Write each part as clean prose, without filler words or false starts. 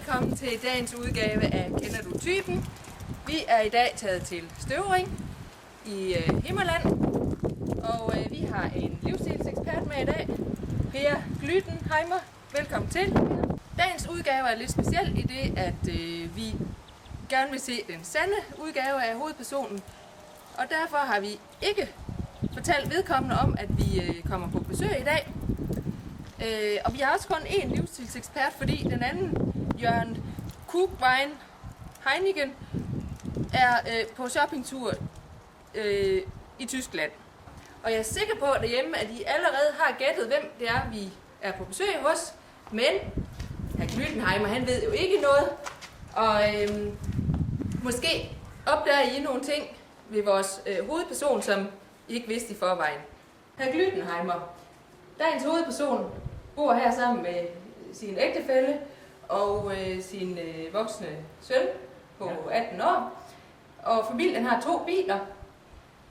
velkommen til dagens udgave af Kender du typen? Vi er i dag taget til Støvring i Himmerland, og vi har en livsstilsekspert med i dag, Per Glytenheimer. Velkommen til. Dagens udgave er lidt speciel i det, at vi gerne vil se den sande udgave af hovedpersonen, og derfor har vi ikke fortalt vedkommende om, at vi kommer på besøg i dag. Og vi har også kun én livsstilsekspert, fordi den anden, Jørgen Kugwein Heinigen, er på shoppingtur i Tyskland. Og jeg er sikker på derhjemme, at I allerede har gættet, hvem det er, vi er på besøg hos. Men hr. Glytenheimer, han ved jo ikke noget. Og måske opdager I nogle ting ved vores hovedperson, som I ikke vidste i forvejen. Hr. Glytenheimer, dagens hovedperson, bor her sammen med sin ægtefælle og sin voksne søn på 18 år. Og familien har 2 biler.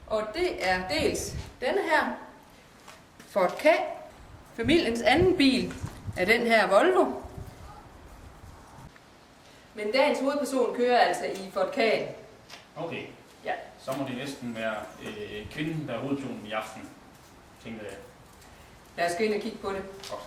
Og det er dels denne her Ford Ka. Familiens anden bil er den her Volvo. Men dagens hovedperson kører altså i Ford Ka. Okay. Ja. Så må det næsten være kvinden, der er hovedpersonen i aften, tænker jeg. Lad os gå ind og kigge på det. Godt.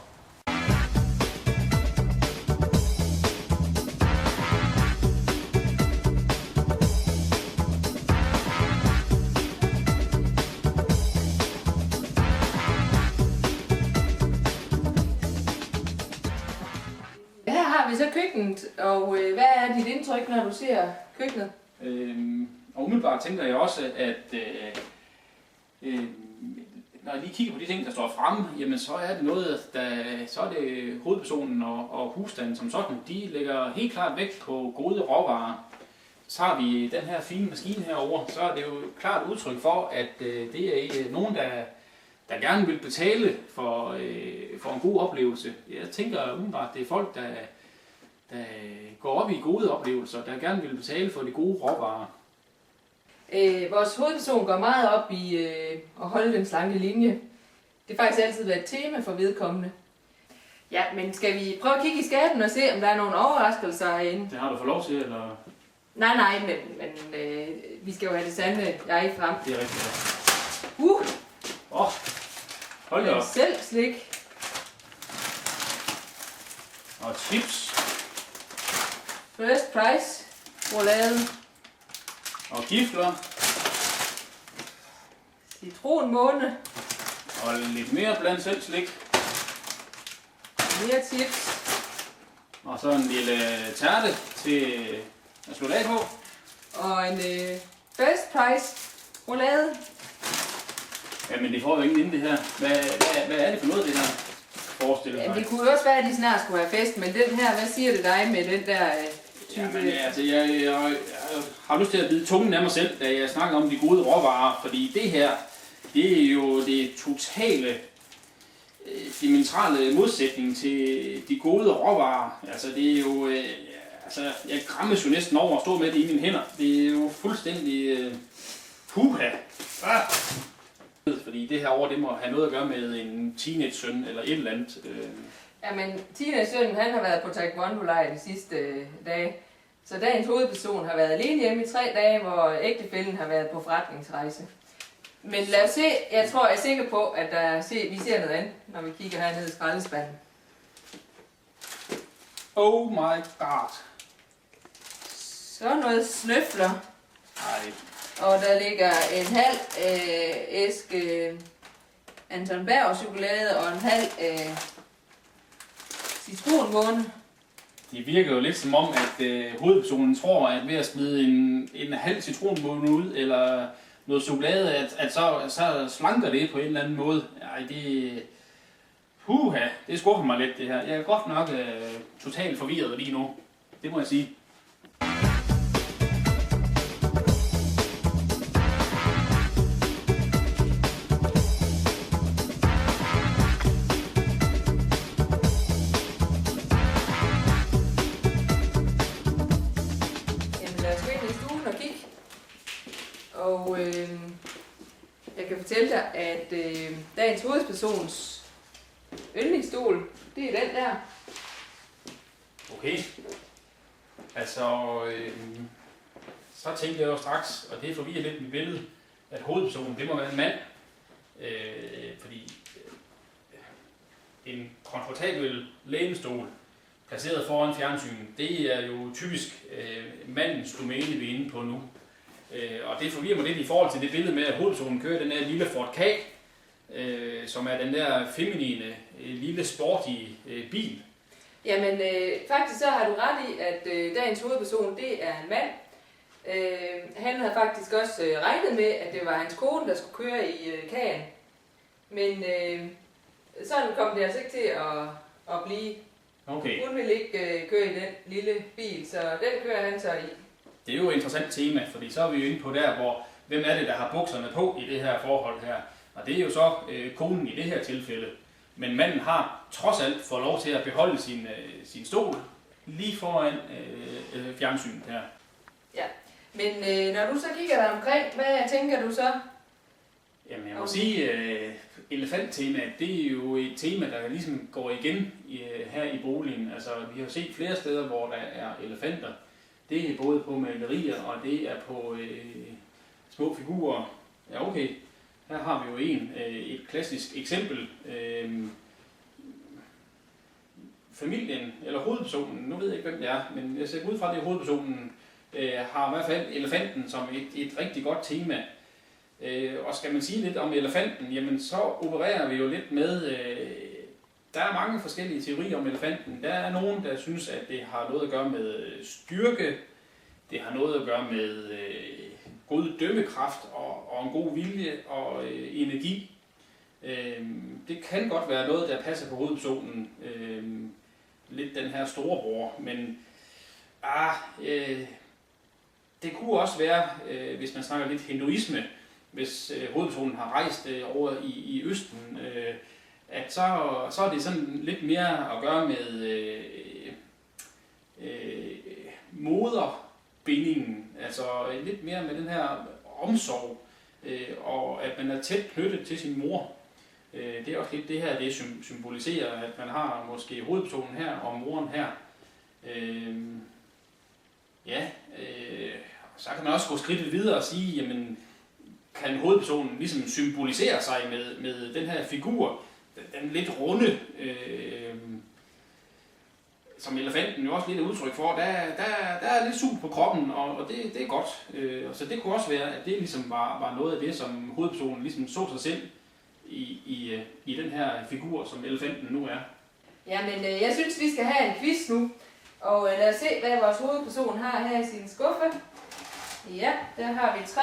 Her har vi så køkkenet, og hvad er dit indtryk, når du ser køkkenet? Og umiddelbart tænker jeg også, at når jeg lige kigger på de ting, der står fremme, jamen så er det noget, så er det hovedpersonen og husstanden som sådan, de lægger helt klart vægt på gode råvarer. Så har vi den her fine maskine herovre, så er det jo klart udtryk for, at det er nogen, der gerne vil betale for en god oplevelse. Jeg tænker umiddelbart, det er folk, der går op i gode oplevelser, der gerne vil betale for de gode råvarer. Vores hovedperson går meget op i at holde den slanke linje. Det har faktisk altid været et tema for vedkommende. Ja, men skal vi prøve at kigge i skabet og se, om der er nogle overraskelser herinde? Det har du fået lov til, eller? Nej, men vi skal jo have det sande jeg frem. Det er rigtigt. Hold da op. Selv slik. Og chips. First price. Roulade. Og gifler. Citronmåne. Og lidt mere blandt selv slik. Mere chips. Og så en lille tærte til at slå af på. Og en first price roulade. Jamen det får jo ingen inde det her. Hvad er det for noget det her? Forestiller Ja, mig. det kunne jo også være, at de snart skulle have fest, men den her, hvad siger det dig med den der type? Jamen, altså, jeg har lyst til at bide tungen af mig selv, da jeg snakker om de gode råvarer, fordi det her, det er jo det totale dimensionale modsætning til de gode råvarer. Altså det er jo, jeg krammes jo næsten over at stå med det i mine hænder. Det er jo fuldstændig puha. Fordi det her år, det må have noget at gøre med en teenage-søn eller et eller andet. Jamen, teenage-sønnen, han har været på taekwondo-lejr de sidste dage. Så dagens hovedperson har været alene hjemme i 3 dage, hvor ægtefællen har været på forretningsrejse. Men lad os se, jeg er sikker på, at vi ser noget andet, når vi kigger hernede i skraldespanden. Oh my god. Så noget snøfler. Ej. Og der ligger en halv æske Anton Berg chokolade og en halv citronmåne. Det virker jo lidt som om, at hovedpersonen tror, at ved at smide en halv citronmåne ud, eller noget chokolade, at så slanker det på en eller anden måde. Ej, det skuffer mig lidt det her. Jeg er godt nok totalt forvirret lige nu. Det må jeg sige. Og jeg kan fortælle dig, at dagens hovedpersons yndlingsstol, det er den der. Okay. Altså, så tænkte jeg jo straks, og det forvirrer lidt mit billede, at hovedpersonen, det må være en mand. Fordi en komfortabel lænestol, placeret foran fjernsynet, det er jo typisk mandens domæne, vi er inde på nu. Og det forvirrer mig lidt i forhold til det billede med, at hovedpersonen kører den her lille Ford Ka, som er den der feminine, lille sportige bil. Jamen, faktisk så har du ret i, at dagens hovedperson, det er en mand. Han havde faktisk også regnet med, at det var hans kone, der skulle køre i Kaen. Men sådan kom det altså ikke til at blive. Okay. Hun ville ikke køre i den lille bil, så den kører han så i. Det er jo et interessant tema, fordi så er vi jo inde på der, hvor hvem er det, der har bukserne på i det her forhold her. Og det er jo så konen i det her tilfælde. Men manden har trods alt fået lov til at beholde sin stol lige foran fjernsynet her. Ja, men når du så kigger dig omkring, hvad tænker du så? Jamen jeg må sige, elefanttemaet, det er jo et tema, der ligesom går igen her i boligen. Altså vi har set flere steder, hvor der er elefanter. Det er både på malerier, og det er på små figurer. Ja okay, her har vi jo et klassisk eksempel. Familien, eller hovedpersonen, nu ved jeg ikke hvem det er, men jeg ser ud fra det, hovedpersonen har i hvert fald elefanten som et rigtig godt tema. Og skal man sige lidt om elefanten, jamen så opererer vi jo lidt med, der er mange forskellige teorier om elefanten. Der er nogen, der synes, at det har noget at gøre med styrke, det har noget at gøre med god dømmekraft og en god vilje og energi. Det kan godt være noget, der passer på hovedpersonen, lidt den her storebror, men det kunne også være, hvis man snakker lidt hinduisme, hvis hovedpersonen har rejst over i Østen, at så er det sådan lidt mere at gøre med moderbindingen, altså lidt mere med den her omsorg, og at man er tæt knyttet til sin mor. Det er også lidt det her, det symboliserer, at man har måske hovedpersonen her og moren her. Så kan man også gå skridtet videre og sige, jamen, kan hovedpersonen ligesom symbolisere sig med den her figur, den lidt runde, som elefanten jo også lidt er udtryk for, der er lidt sug på kroppen, og det er godt. Så det kunne også være, at det ligesom var noget af det, som hovedpersonen ligesom så sig selv i den her figur, som elefanten nu er. Jamen, jeg synes, vi skal have en quiz nu, og lad os se, hvad vores hovedperson har her i sin skuffe. Ja, der har vi 3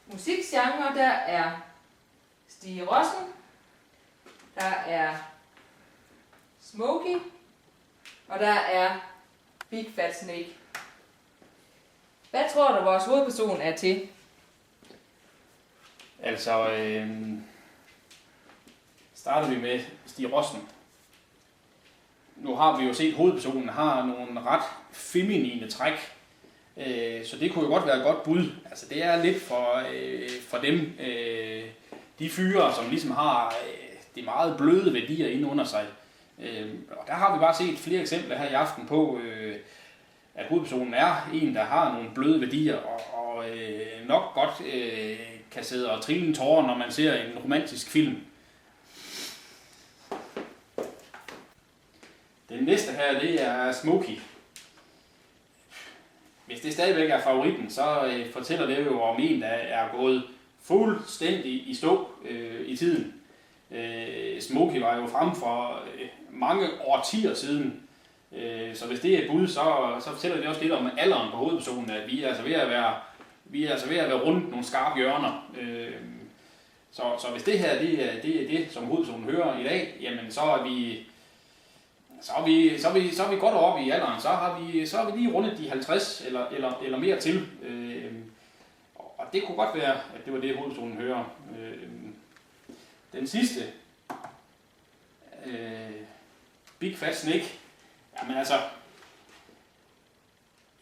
musikgenre. Der er Stig Rossen, der er Smokey, og der er Big Fat Snake. Hvad tror du, vores hovedperson er til? Altså, starter vi med Stig Rossen. Nu har vi jo set, at hovedpersonen har nogle ret feminine træk, så det kunne jo godt være et godt bud. Altså, det er lidt for dem, de fyre, som ligesom har de meget bløde værdier inde under sig. Og der har vi bare set flere eksempler her i aften på, at hovedpersonen er en, der har nogle bløde værdier, og nok godt kan sidde og trille en tårer, når man ser en romantisk film. Den næste her, det er Smokey. Hvis det stadigvæk er favoritten, så fortæller det jo om en, der er gået fuldstændig i stå i tiden. Smokey var jo frem for mange årtier siden, så hvis det er et bud, så fortæller det også lidt om alderen på hovedpersonen, at vi er altså ved at være rundt nogle skarpe hjørner. Så hvis det her det er det, som hovedpersonen hører i dag, jamen så er vi godt oppe i alderen, så har vi lige rundet de 50 eller mere til. Og det kunne godt være, at det var det, hovedpersonen hører. Den sidste, Big Fat Snake, jamen altså,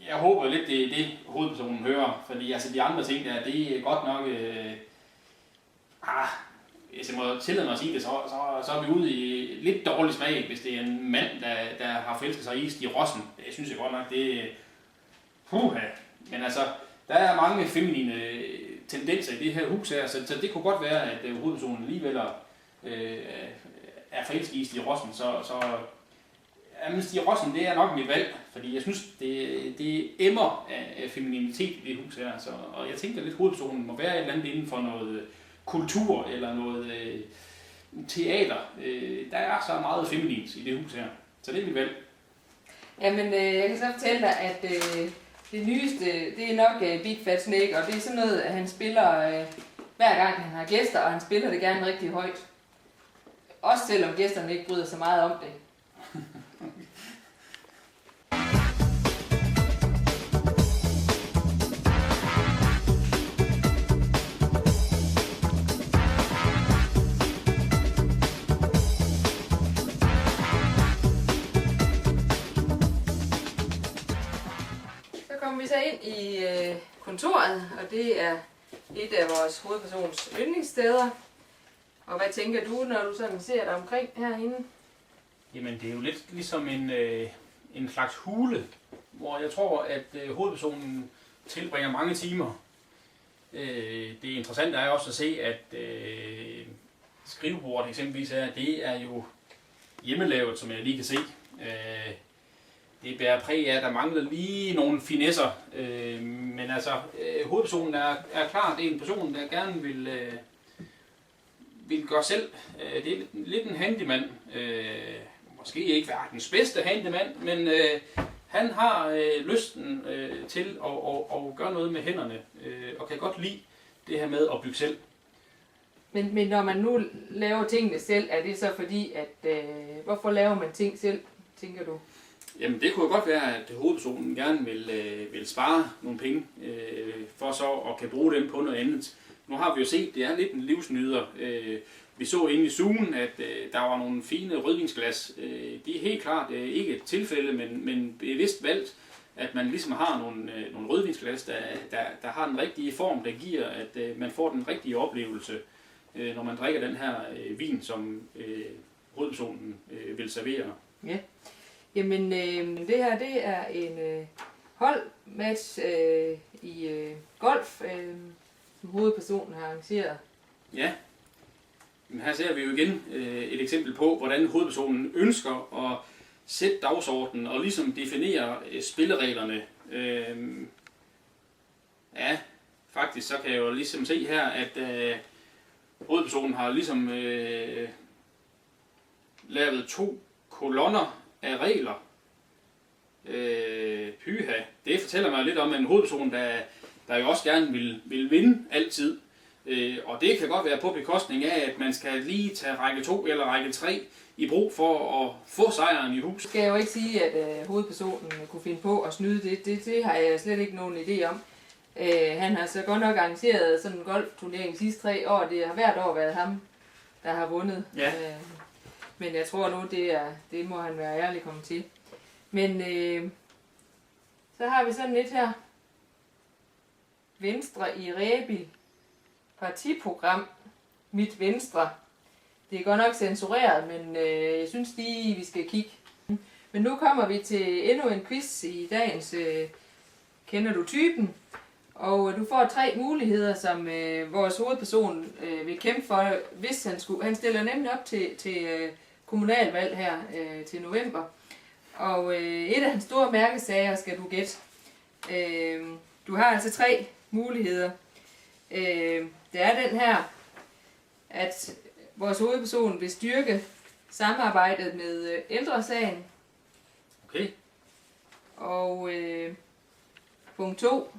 jeg håber lidt, det er det, hovedpersonen hører, fordi altså de andre ting der, det er godt nok hvis jeg må tillade mig at sige det, så er vi ude i lidt dårlig smag, hvis det er en mand, der har forelsket sig i Stig Rossen. Det synes jeg godt nok, det er... Men altså, der er mange feminine tendenser i det her hus her, så det kunne godt være, at hovedpersonen alligevel er forelsket i Stig Rossen. Men Stig Rossen, det er nok mit valg, fordi jeg synes, det emmer af femininitet i det hus her. Og jeg tænker lidt, at hovedpersonen må være et eller andet inden for noget kultur eller noget teater. Der er så meget feminint i det hus her, så det er mit valg. Jamen, jeg kan så fortælle dig, at det nyeste, det er nok Big Fat Snake, og det er sådan noget, at han spiller hver gang han har gæster, og han spiller det gerne rigtig højt. Også selvom gæsterne ikke bryder så meget om det. Vi så ind i kontoret, og det er et af vores hovedpersons yndlingssteder. Og hvad tænker du, når du sådan ser dig omkring herinde? Jamen, det er jo lidt ligesom en slags hule, hvor jeg tror, at hovedpersonen tilbringer mange timer. Det interessante er også at se, at skrivebordet eksempelvis det er jo hjemmelavet, som jeg lige kan se. Det bærer præg af, at der mangler lige nogle finesser, men altså hovedpersonen er klart en person, der gerne vil gøre selv. Det er lidt en handyman, måske ikke verdens bedste handyman, men han har lysten til at gøre noget med hænderne, og kan godt lide det her med at bygge selv. Men når man nu laver tingene selv, er det så fordi, at hvorfor laver man ting selv, tænker du? Jamen det kunne godt være, at hovedpersonen gerne vil spare nogle penge, for så at kan bruge dem på noget andet. Nu har vi jo set, det er lidt en livsnyder. Vi så inde i Zoom, at der var nogle fine rødvinsglas. De er helt klart ikke et tilfælde, men bevidst valgt, at man ligesom har nogle rødvinsglas, der har den rigtige form, der giver, at man får den rigtige oplevelse, når man drikker den her vin, som hovedpersonen vil servere. Ja. Jamen, det her, det er en holdmatch i golf, som hovedpersonen har arrangeret. Ja, men her ser vi jo igen et eksempel på, hvordan hovedpersonen ønsker at sætte dagsordenen og ligesom definere spillereglerne. Ja, faktisk så kan jeg jo ligesom se her, at hovedpersonen har ligesom lavet 2 kolonner af regler. Det fortæller mig lidt om en hovedperson, der jo også gerne vil vinde altid. Og det kan godt være på bekostning af, at man skal lige tage række 2 eller række 3 i brug for at få sejren i hus. Jeg skal jo ikke sige, at hovedpersonen kunne finde på at snyde det. Det har jeg slet ikke nogen idé om. Han har så godt nok arrangeret sådan en golfturnering de sidste 3 år. Det har hvert år været ham, der har vundet. Ja. Men jeg tror nu, det må han være ærlig komme til. Men så har vi sådan lidt her. Venstre i Rebild. Partiprogram. Mit Venstre. Det er godt nok censureret, men jeg synes lige, vi skal kigge. Men nu kommer vi til endnu en quiz i dagens Kender du typen? Og du får 3 muligheder, som vores hovedperson vil kæmpe for, hvis han skulle. Han stiller nemlig op til kommunalvalg her til november. Og et af hans store mærkesager skal du gætte. Du har altså 3 muligheder. Det er den her, at vores hovedperson vil styrke samarbejdet med Ældresagen. Okay. Og punkt 2.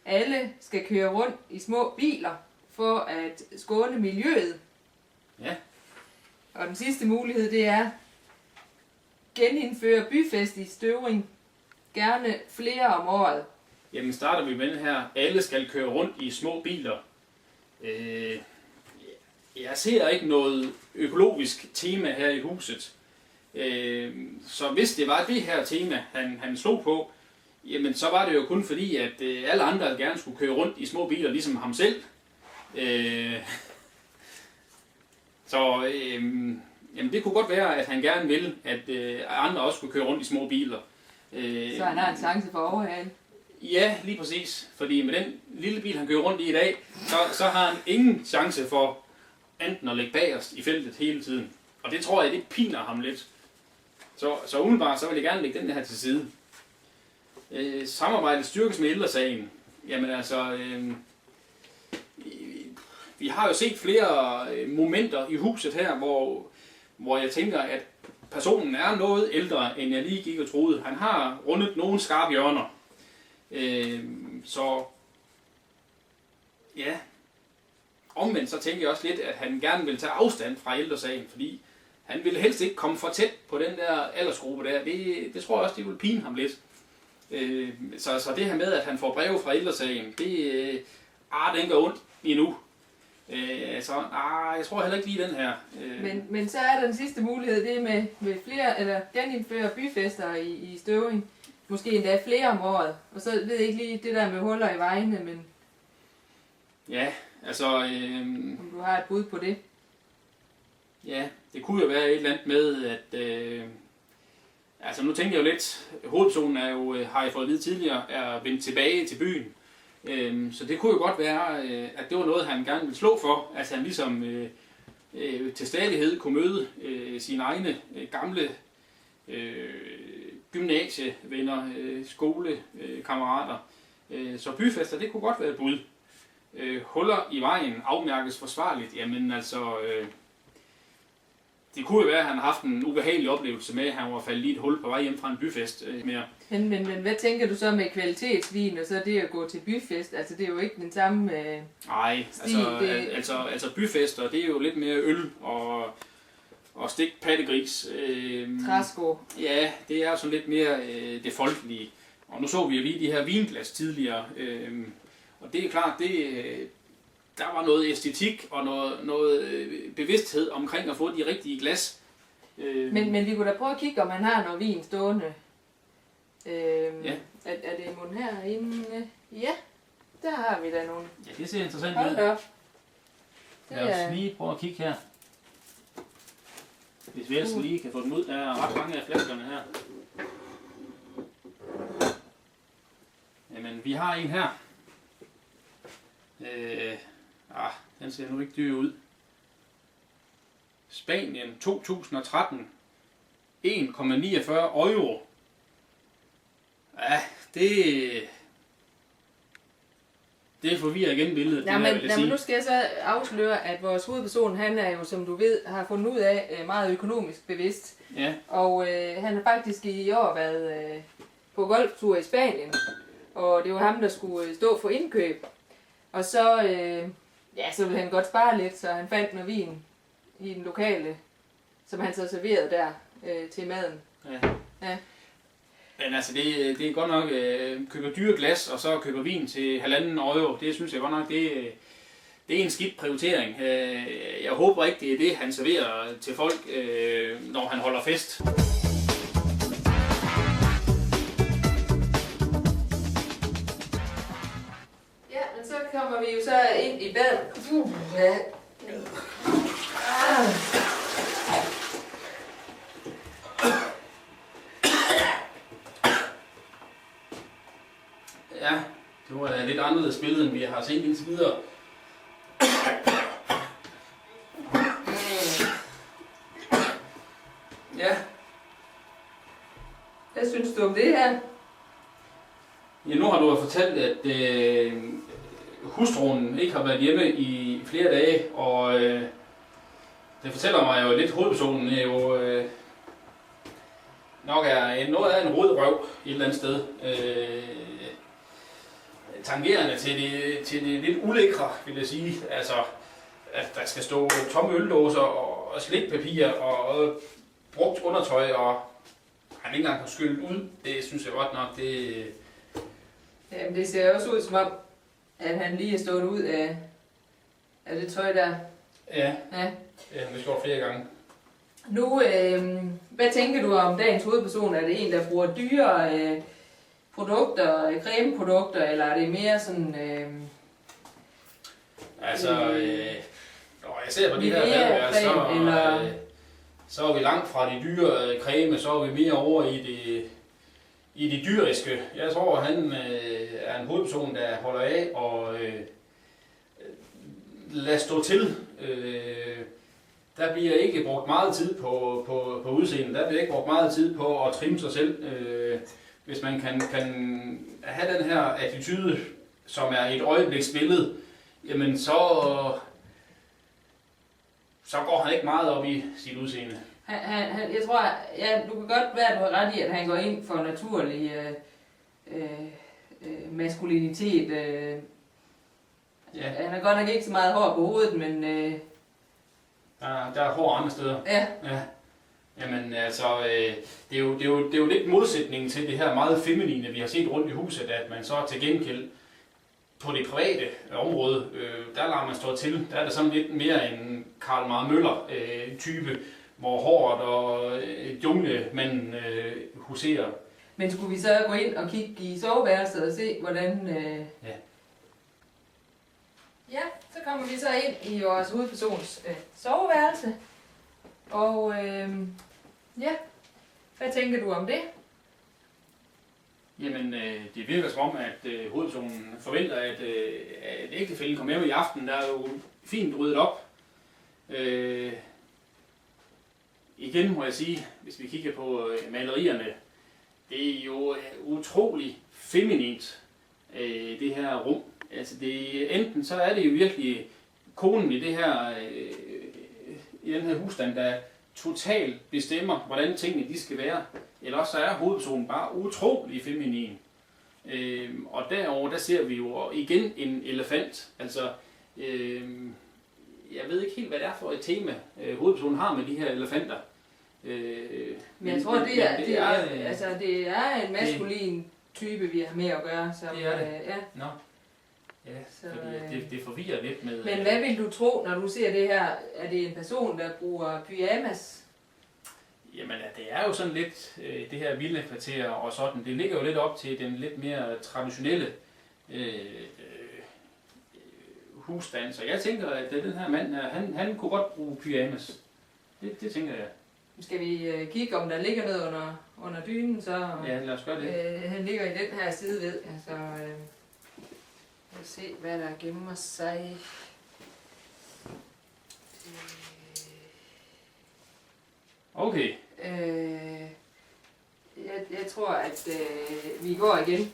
Alle skal køre rundt i små biler for at skåne miljøet. Ja. Og den sidste mulighed, det er genindføre byfest i Støvring. Gerne flere om året. Jamen starter vi med den her. Alle skal køre rundt i små biler. Jeg ser ikke noget økologisk tema her i huset. Så hvis det var det her tema, han slog på, jamen så var det jo kun fordi, at alle andre gerne skulle køre rundt i små biler, ligesom ham selv. Så jamen, det kunne godt være, at han gerne vil, at andre også skulle køre rundt i små biler. Så han har en chance for at overhale. Ja, lige præcis. Fordi med den lille bil, han kører rundt i dag, så har han ingen chance for enten at ligge bagerst i feltet hele tiden. Og det tror jeg, det piner ham lidt. Så umiddelbart, så vil jeg gerne lægge den her til side. Samarbejdet styrkes med ældresagen. Jamen altså, vi har jo set flere momenter i huset her, hvor jeg tænker, at personen er noget ældre, end jeg lige gik og troede. Han har rundet nogle skarpe hjørner. Så ja, omvendt så tænker jeg også lidt, at han gerne vil tage afstand fra ældresagen, fordi han vil helst ikke komme for tæt på den der aldersgruppe der. Det tror jeg også, det vil pine ham lidt. Så det her med, at han får breve fra ældresagen, den gør ondt endnu. Jeg tror heller ikke lige den her. Men så er der den sidste mulighed, det er med flere, eller genindføre byfester i Støvring. Måske endda flere om året. Og så ved jeg ikke lige det der med huller i vejene, men... Ja, altså... om du har et bud på det? Ja, det kunne jo være et eller andet med, at... altså nu tænker jeg jo lidt, hovedpersonen er jo, har jeg fået at vide tidligere, er vendt tilbage til byen. Så det kunne jo godt være, at det var noget, han gerne ville slå for. Altså han ligesom til stadighed kunne møde sine egne gamle gymnasievenner, skolekammerater. Så byfester, det kunne godt være et bud. Huller i vejen afmærkes forsvarligt. Jamen altså, det kunne jo være, at han har haft en ubehagelig oplevelse med, at han var faldet i et hul på vej hjem fra en byfest. Men hvad tænker du så med kvalitetsvin og så det at gå til byfest? Altså det er jo ikke den samme stil. Nej, altså byfester, det er jo lidt mere øl og stegt pattegris. Træsko. Ja, det er sådan lidt mere det folkelige. Og nu så vi jo lige de her vinglas tidligere. Og det er klart, der var noget æstetik og noget bevidsthed omkring at få de rigtige glas. Men vi kunne da prøve at kigge, om han har noget vin stående. Ja. Er det mon herinde? Ja, der har vi da nogle. Ja, det ser interessant ud. Hold op. Lad os lige prøve at kigge her. Hvis vi ellers lige kan få dem ud, der er ret mange af flaskerne her. Jamen, vi har en her. Den ser nu ikke dyr ud. Spanien 2013. 1,49 euro. Ja, det forvirrer igen billedet. Men nu skal jeg så afsløre, at vores hovedperson, han er jo, som du ved, har fundet ud af, meget økonomisk bevidst. Ja. Og han har faktisk i år været på golftur i Spanien. Og det var ham, der skulle stå for indkøb. Og så, så ville han godt spare lidt, så han fandt noget vin i den lokale, som han så serverede der til maden. Ja. Men altså, det er godt nok, køber dyre glas, og så køber vin til 1,5 euro. Det synes jeg godt nok, det er en skidt prioritering. Jeg håber ikke, det er det, han serverer til folk, når han holder fest. Ja, men så kommer vi jo så ind i badet. Ja, det var et lidt anderledes billede, end vi har set indtil videre. Ja. Hvad synes du om det her? Ja, nu har du fortalt, at hustruen ikke har været hjemme i flere dage, og det fortæller mig jo lidt, hovedpersonen er jo nok er noget af en rodrøv et eller andet sted. Tangerende til det lidt ulækre, vil jeg sige. Altså, at der skal stå tomme øldåser og slikpapir og brugt undertøj, og han ikke engang har skyllet ud. Det synes jeg godt nok, det... Jamen, det ser også ud som om, at han lige er stået ud af det tøj der. Ja, det har gjort flere gange. Nu, hvad tænker du om dagens hovedperson? Er det en, der bruger dyre produkter, cremeprodukter, eller er det mere sådan... Altså, jeg jeg ser på de her badeværelser, så er vi langt fra de dyre creme, så er vi mere over i det dyriske. Jeg tror, han er en hovedperson, der holder af og lader stå til. Der bliver ikke brugt meget tid på udseendet. Der bliver ikke brugt meget tid på at trimme sig selv. Hvis man kan have den her attitude, som er et øjebliksbillede, jamen så går han ikke meget op i sit udseende. Jeg tror, ja, du kan godt være, at du har ret i, at han går ind for naturlig maskulinitet. Ja. Han har godt nok ikke så meget hår på hovedet, men... Der er hår andre steder. Ja. Jamen altså, det er jo lidt modsætningen til det her meget feminine, vi har set rundt i huset, at man så til gengæld på det private område, der lader man stå til. Der er der sådan lidt mere en Karl Marr Møller type, hvor håret og junglemanden huserer. Men skulle vi så gå ind og kigge i soveværelset og se, hvordan... Ja. Ja, så kommer vi så ind i vores hovedpersons soveværelse. Og ja, hvad tænker du om det? Jamen, det virker som om, at hovedpersonen forventer, at ægtefælden kommer hjem i aften. Der er jo fint ryddet op. Igen må jeg sige, hvis vi kigger på malerierne, det er jo utrolig feminint, det her rum. Altså enten så er det jo virkelig konen i det her, i den her husstand, der totalt bestemmer, hvordan tingene de skal være. Eller også så er hovedpersonen bare utrolig feminin. Og derover der ser vi jo igen en elefant. Altså, jeg ved ikke helt, hvad det er for et tema, hovedpersonen har med de her elefanter. Men jeg tror, det er en maskulin type, vi har med at gøre. Som, det er det. Ja. Nå. Ja, så, fordi det forvirrer lidt med... Men hvad vil du tro, når du ser det her? Er det en person, der bruger pyjamas? Jamen, det er jo sådan lidt det her villakvarter og sådan. Det ligger jo lidt op til den lidt mere traditionelle husstand. Så jeg tænker, at den her mand, han kunne godt bruge pyjamas. Det tænker jeg. Skal vi kigge, om der ligger noget under dynen, så... Ja, lad os gøre det. Han ligger i den her side ved. Altså, lad os se, hvad der gemmer sig. Okay. Jeg tror, at vi går igen.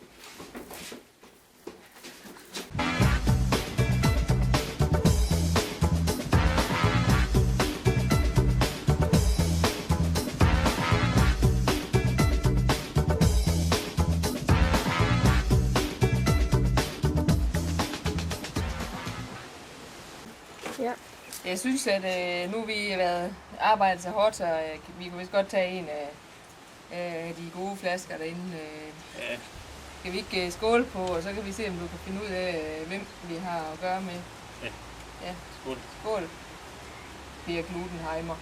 Ja. Jeg synes, at nu vi har været arbejdet så hårdt, så vi kunne vist godt tage en af de gode flasker derinde. Ja. Skal vi ikke skåle på, og så kan vi se, om du kan finde ud af, hvem vi har at gøre med. Ja. Skål. Skål. Per Glutenheimer.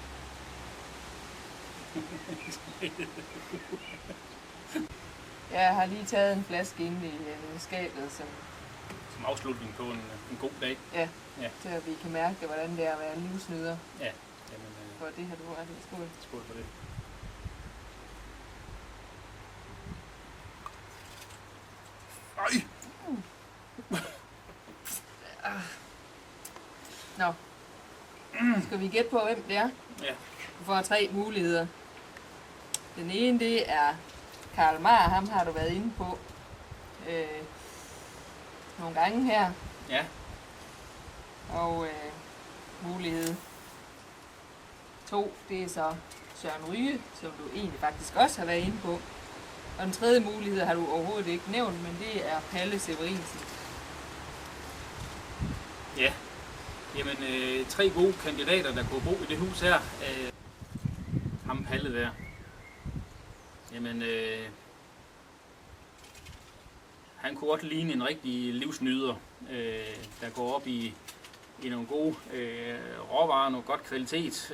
Jeg har lige taget en flaske ind i skabet, Som afslutning på en god dag. Ja. Så vi kan mærke det, hvordan det er at være livsnyder. Ja. Jamen, for det har du ret i. Skål. Skål for det. Ej! Nå. Skal vi gætte på, hvem det er? Ja. Du får 3 muligheder. Den ene, det er Karl Marr. Ham har du været inde på nogle gange her. Ja. Og mulighed 2, det er så Søren Ryge, som du egentlig faktisk også har været inde på. Og den tredje mulighed har du overhovedet ikke nævnt, men det er Palle Severinsen. Ja. Jamen, 3 gode kandidater, der kunne bo i det hus her. Ham Palle der. Jamen, han kunne godt ligne en rigtig livsnyder, der går op i nogle gode råvarer, noget godt kvalitet.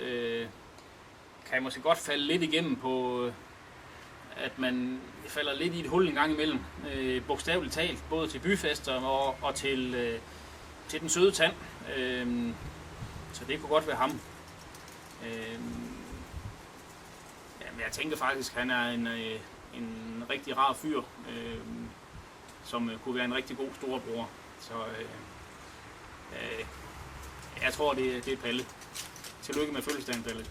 Kan måske godt falde lidt igennem på, at man falder lidt i et hul en gang imellem. Bogstaveligt talt, både til byfester og til den søde tand. Så det kunne godt være ham. Men jeg tænker faktisk, at han er en rigtig rar fyr, som kunne være en rigtig god storebror. Så jeg tror, det er Palle. Tillykke med fødselsdagen, Palle.